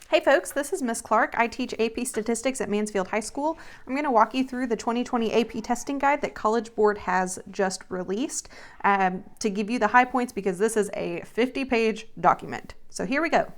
Hey folks, this is Miss Clark. I teach AP Statistics at Mansfield High School. I'm going to walk you through the 2020 AP testing guide that College Board has just released to give you the high points because this is a 50-page document. So here we go.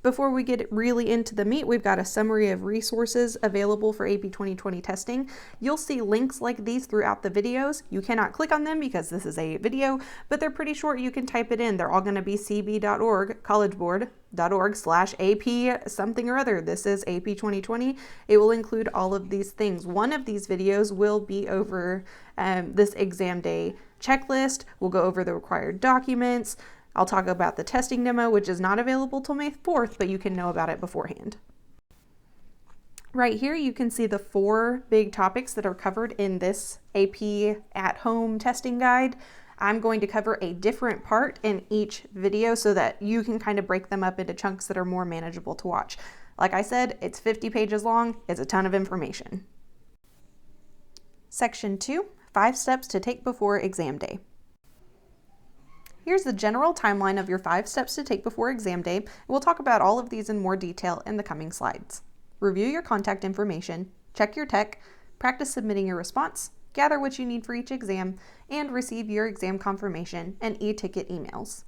Before we get really into the meat, we've got a summary of resources available for AP 2020 testing. You'll see links like these throughout the videos. You cannot click on them because this is a video, but they're pretty short. You can type it in. They're all going to be cb.org, collegeboard.org/AP something or other. This is AP 2020. It will include all of these things. One of these videos will be over this exam day checklist. We'll go over the required documents. I'll talk about the testing demo, which is not available till May 4th, but you can know about it beforehand. Right here, you can see the 4 big topics that are covered in this AP at-home testing guide. I'm going to cover a different part in each video so that you can kind of break them up into chunks that are more manageable to watch. Like I said, it's 50 pages long. It's a ton of information. Section 2, 5 steps to take before exam day. Here's the general timeline of your 5 steps to take before exam day. We'll talk about all of these in more detail in the coming slides. Review your contact information, check your tech, practice submitting your response, gather what you need for each exam, and receive your exam confirmation and e-ticket emails.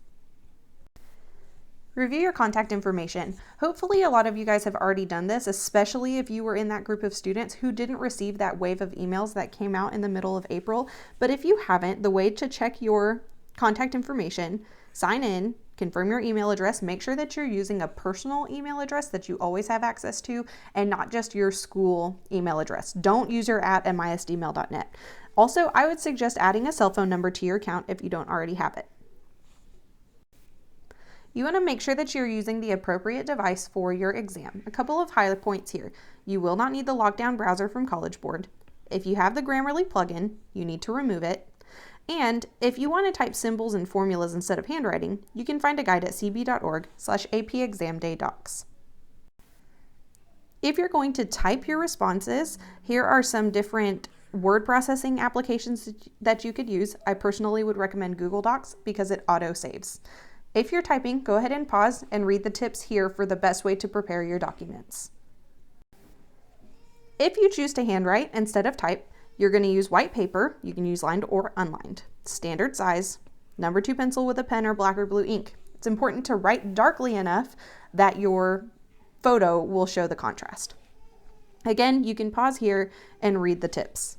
Review your contact information. Hopefully a lot of you guys have already done this, especially if you were in that group of students who didn't receive that wave of emails that came out in the middle of April. But if you haven't, the way to check your contact information, sign in, confirm your email address, make sure that you're using a personal email address that you always have access to and not just your school email address. Don't use your @misdmail.net. Also, I would suggest adding a cell phone number to your account if you don't already have it. You want to make sure that you're using the appropriate device for your exam. A couple of highlight points here. You will not need the lockdown browser from College Board. If you have the Grammarly plugin, you need to remove it. And if you want to type symbols and formulas instead of handwriting, you can find a guide at cb.org/apexamdaydocs. If you're going to type your responses, here are some different word processing applications that you could use. I personally would recommend Google Docs because it auto-saves. If you're typing, go ahead and pause and read the tips here for the best way to prepare your documents. If you choose to handwrite instead of type, you're going to use white paper. You can use lined or unlined. Standard size, number 2 pencil with a pen or black or blue ink. It's important to write darkly enough that your photo will show the contrast. Again, you can pause here and read the tips.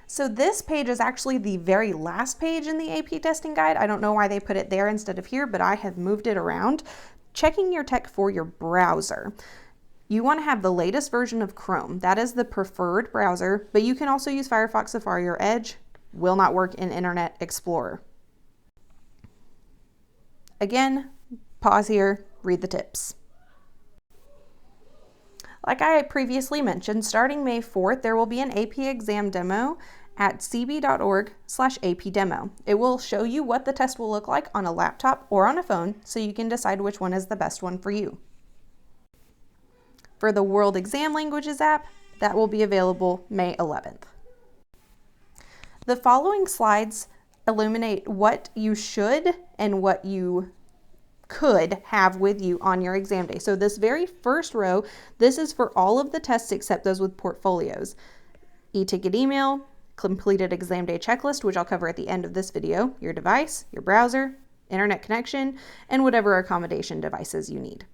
So this page is actually the very last page in the AP testing guide. I don't know why they put it there instead of here, but I have moved it around. Checking your tech for your browser. You want to have the latest version of Chrome. That is the preferred browser, but you can also use Firefox, Safari, or Edge. Will not work in Internet Explorer. Again, pause here, read the tips. Like I previously mentioned, starting May 4th, there will be an AP exam demo at cb.org/apdemo. It will show you what the test will look like on a laptop or on a phone, so you can decide which one is the best one for you. For the World Exam Languages app, that will be available May 11th. The following slides illuminate what you should and what you could have with you on your exam day. So this very first row, this is for all of the tests except those with portfolios. E-ticket email, completed exam day checklist, which I'll cover at the end of this video, your device, your browser, internet connection, and whatever accommodation devices you need.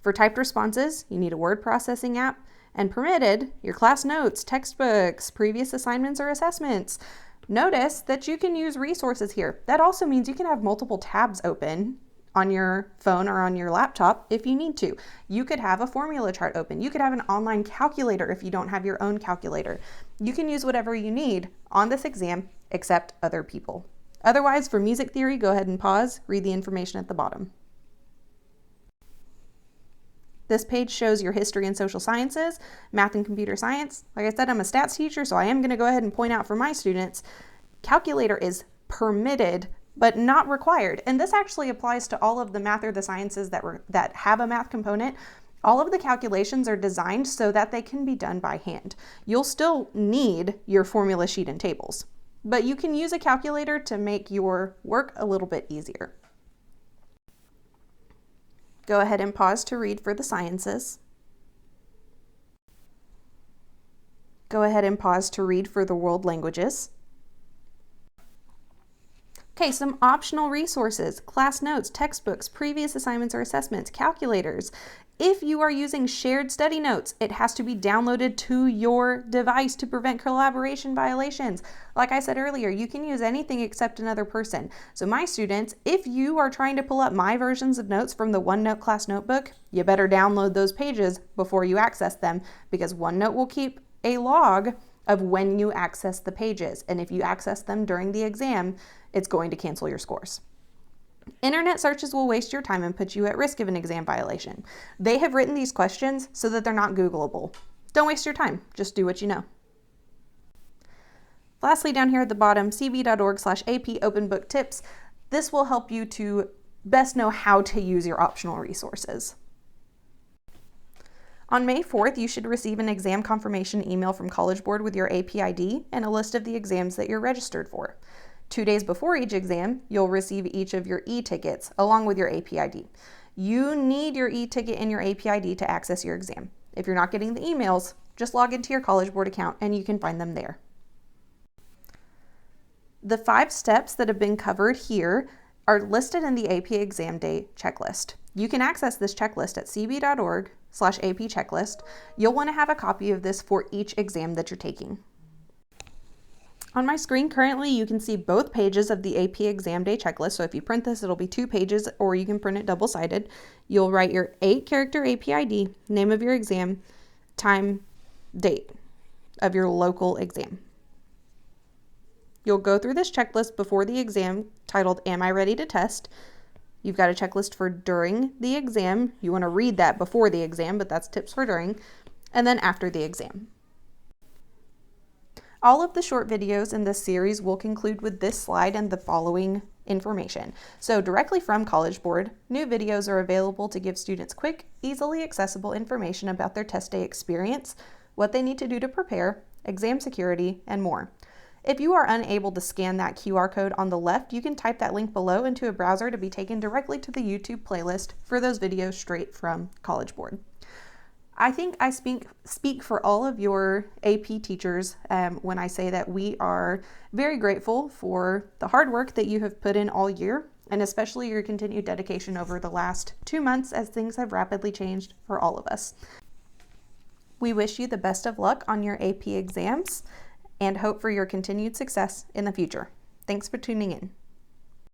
For typed responses, you need a word processing app, and permitted, your class notes, textbooks, previous assignments or assessments. Notice that you can use resources here. That also means you can have multiple tabs open on your phone or on your laptop if you need to. You could have a formula chart open. You could have an online calculator if you don't have your own calculator. You can use whatever you need on this exam except other people. Otherwise, for music theory, go ahead and pause, read the information at the bottom. This page shows your history and social sciences, math and computer science. Like I said, I'm a stats teacher, so I am going to go ahead and point out for my students, calculator is permitted, but not required. And this actually applies to all of the math or the sciences that have a math component. All of the calculations are designed so that they can be done by hand. You'll still need your formula sheet and tables, but you can use a calculator to make your work a little bit easier. Go ahead and pause to read for the sciences. Go ahead and pause to read for the world languages. Okay, some optional resources: class notes, textbooks, previous assignments or assessments, calculators. If you are using shared study notes, it has to be downloaded to your device to prevent collaboration violations. Like I said earlier, you can use anything except another person. So my students, if you are trying to pull up my versions of notes from the OneNote class notebook, you better download those pages before you access them, because OneNote will keep a log of when you access the pages. And if you access them during the exam, it's going to cancel your scores. Internet searches will waste your time and put you at risk of an exam violation. They have written these questions so that they're not Googleable. Don't waste your time. Just do what you know. Lastly, down here at the bottom, cb.org/AP Open Book Tips. This will help you to best know how to use your optional resources. On May 4th, you should receive an exam confirmation email from College Board with your AP ID and a list of the exams that you're registered for. 2 days before each exam, you'll receive each of your e-tickets along with your AP ID. You need your e-ticket and your AP ID to access your exam. If you're not getting the emails, just log into your College Board account and you can find them there. The 5 steps that have been covered here are listed in the AP Exam Day checklist. You can access this checklist at cb.org/AP checklist. You'll want to have a copy of this for each exam that you're taking. On my screen currently, you can see both pages of the AP Exam Day checklist. So if you print this, it'll be 2 pages, or you can print it double-sided. You'll write your 8-character AP ID, name of your exam, time, date of your local exam. You'll go through this checklist before the exam titled, "Am I ready to test?" You've got a checklist for during the exam. You want to read that before the exam, but that's tips for during, and then after the exam. All of the short videos in this series will conclude with this slide and the following information. So directly from College Board, new videos are available to give students quick, easily accessible information about their test day experience, what they need to do to prepare, exam security, and more. If you are unable to scan that QR code on the left, you can type that link below into a browser to be taken directly to the YouTube playlist for those videos straight from College Board. I think I speak for all of your AP teachers when I say that we are very grateful for the hard work that you have put in all year, and especially your continued dedication over the last 2 months as things have rapidly changed for all of us. We wish you the best of luck on your AP exams and hope for your continued success in the future. Thanks for tuning in.